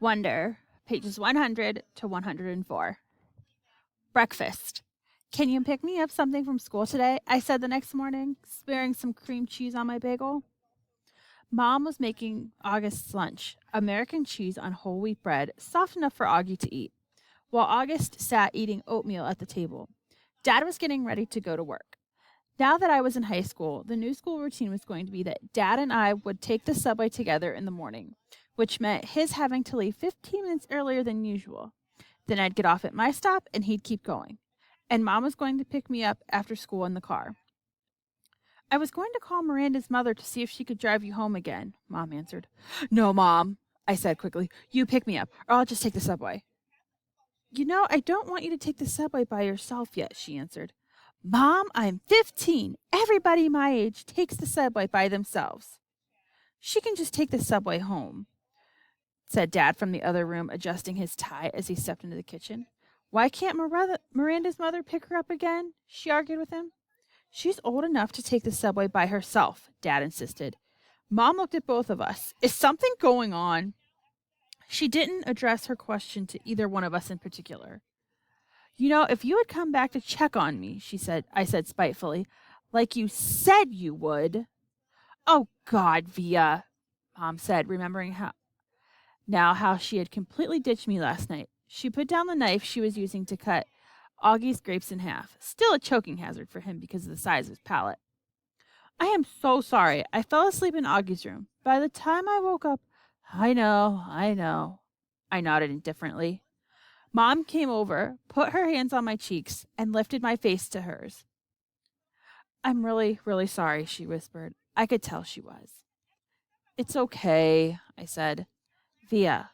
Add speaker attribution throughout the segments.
Speaker 1: Wonder, pages 100 to 104. Breakfast. Can you pick me up something from school today? I said the next morning, sparing some cream cheese on my bagel. Mom was making August's lunch, American cheese on whole wheat bread, soft enough for Augie to eat, while August sat eating oatmeal at the table. Dad was getting ready to go to work. Now that I was in high school, the new school routine was going to be that Dad and I would take the subway together in the morning, which meant his having to leave 15 minutes earlier than usual. Then I'd get off at my stop and he'd keep going. And Mom was going to pick me up after school in the car. I was going to call Miranda's mother to see if she could drive you home again, Mom answered. No, Mom, I said quickly. You pick me up, or I'll just take the subway. I don't want you to take the subway by yourself yet, she answered. Mom, I'm 15. Everybody my age takes the subway by themselves. She can just take the subway home, said Dad from the other room, adjusting his tie as he stepped into the kitchen. Why can't Miranda's mother pick her up again? She argued with him. She's old enough to take the subway by herself, Dad insisted. Mom looked at both of us. Is something going on? She didn't address her question to either one of us in particular. If you had come back to check on me, I said spitefully, like you said you would. Oh, God, Via, Mom said, remembering how she had completely ditched me last night. She put down the knife she was using to cut Augie's grapes in half, still a choking hazard for him because of the size of his palate. I am so sorry. I fell asleep in Augie's room. By the time I woke up, I know. I nodded indifferently. Mom came over, put her hands on my cheeks, and lifted my face to hers. I'm really, really sorry, she whispered. I could tell she was. It's okay, I said. Via.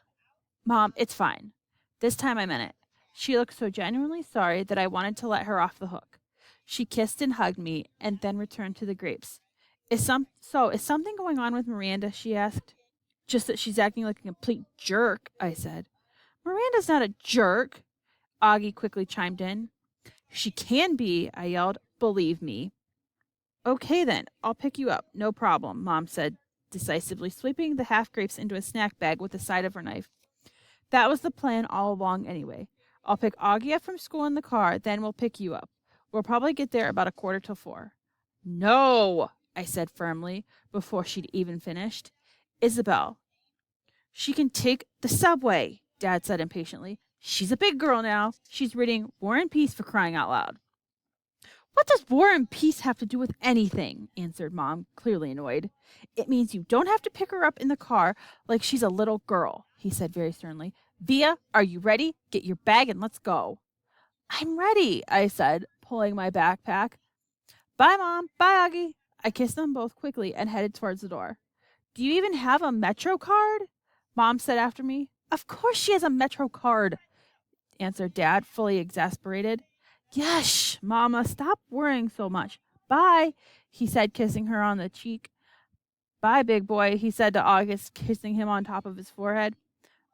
Speaker 1: Mom, it's fine. This time I meant it. She looked so genuinely sorry that I wanted to let her off the hook. She kissed and hugged me, and then returned to the grapes. Is something going on with Miranda? She asked. Just that she's acting like a complete jerk, I said. Miranda's not a jerk, Augie quickly chimed in. She can be, I yelled. Believe me. Okay then, I'll pick you up. No problem, Mom said decisively, sweeping the half grapes into a snack bag with the side of her knife. That was the plan all along anyway. I'll pick Augie up from school in the car, then we'll pick you up. We'll probably get there about 3:45. No, I said firmly, before she'd even finished. Isabel, she can take the subway, Dad said impatiently. She's a big girl now. She's reading War and Peace, for crying out loud. What does War and Peace have to do with anything? Answered Mom, clearly annoyed. It means you don't have to pick her up in the car like she's a little girl, he said very sternly. Via, are you ready? Get your bag and let's go. I'm ready, I said, pulling my backpack. Bye, Mom. Bye, Augie. I kissed them both quickly and headed towards the door. Do you even have a Metro card? Mom said after me. Of course she has a Metro card, answered Dad, fully exasperated. Yes, Mama, stop worrying so much. Bye, he said, kissing her on the cheek. Bye, big boy, he said to August, kissing him on top of his forehead.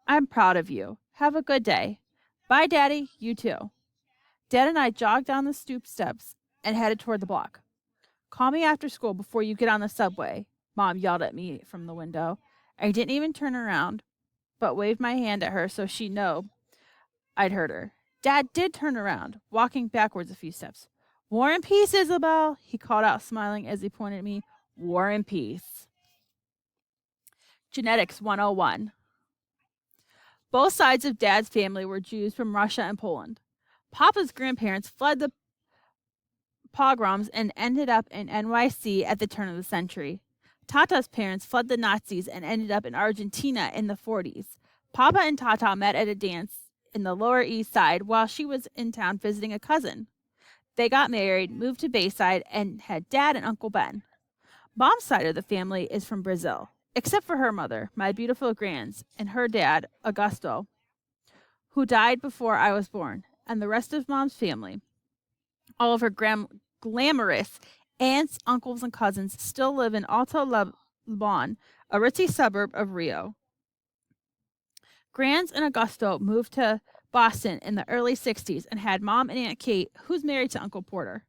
Speaker 1: I'm proud of you. Have a good day. Bye, Daddy. You too. Dad and I jogged down the stoop steps and headed toward the block. Call me after school before you get on the subway, Mom yelled at me from the window. I didn't even turn around, but waved my hand at her so she'd know I'd heard her. Dad did turn around, walking backwards a few steps. War and Peace, Isabel, he called out, smiling as he pointed at me. War and Peace. Genetics 101. Both sides of Dad's family were Jews from Russia and Poland. Papa's grandparents fled the pogroms and ended up in NYC at the turn of the century. Tata's parents fled the Nazis and ended up in Argentina in the 40s. Papa and Tata met at a dance in the Lower East Side while she was in town visiting a cousin. They got married, moved to Bayside, and had Dad and Uncle Ben. Mom's side of the family is from Brazil, except for her mother, my beautiful Grands, and her dad, Augusto, who died before I was born, and the rest of Mom's family. All of her glamorous aunts, uncles, and cousins still live in Alto Leblon, a ritzy suburb of Rio. Grands and Augusto moved to Boston in the early 60s and had Mom and Aunt Kate, who's married to Uncle Porter.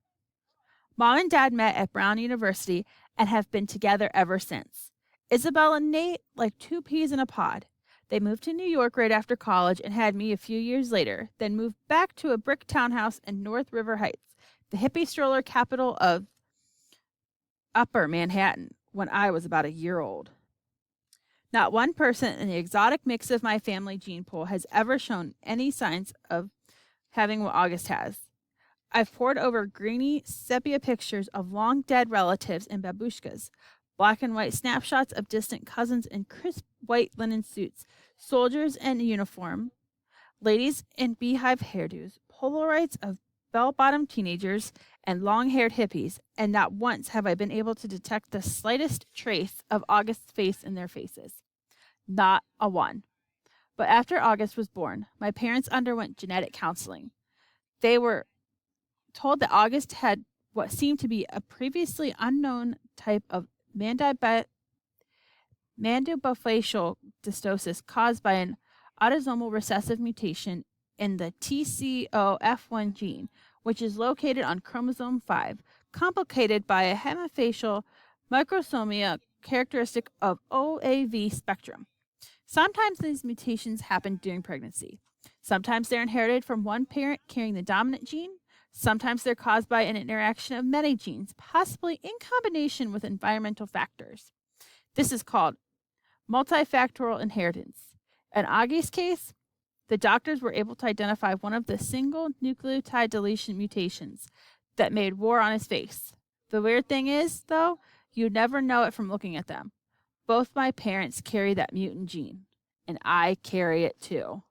Speaker 1: Mom and Dad met at Brown University and have been together ever since. Isabel and Nate like two peas in a pod. They moved to New York right after college and had me a few years later, then moved back to a brick townhouse in North River Heights, the hippie stroller capital of Upper Manhattan, when I was about a year old. Not one person in the exotic mix of my family gene pool has ever shown any signs of having what August has. I've pored over grainy sepia pictures of long dead relatives in babushkas, black and white snapshots of distant cousins in crisp white linen suits, soldiers in uniform, ladies in beehive hairdos, Polaroids of bell-bottomed teenagers, and long-haired hippies, and not once have I been able to detect the slightest trace of August's face in their faces. Not a one. But after August was born, my parents underwent genetic counseling. They were told that August had what seemed to be a previously unknown type of mandibulofacial dysostosis caused by an autosomal recessive mutation in the TCOF1 gene, which is located on chromosome 5, complicated by a hemifacial microsomia characteristic of OAV spectrum. Sometimes these mutations happen during pregnancy. Sometimes they're inherited from one parent carrying the dominant gene. Sometimes they're caused by an interaction of many genes, possibly in combination with environmental factors. This is called multifactorial inheritance. In Augie's case, the doctors were able to identify one of the single nucleotide deletion mutations that made war on his face. The weird thing is, though, you'd never know it from looking at them. Both my parents carry that mutant gene, and I carry it too.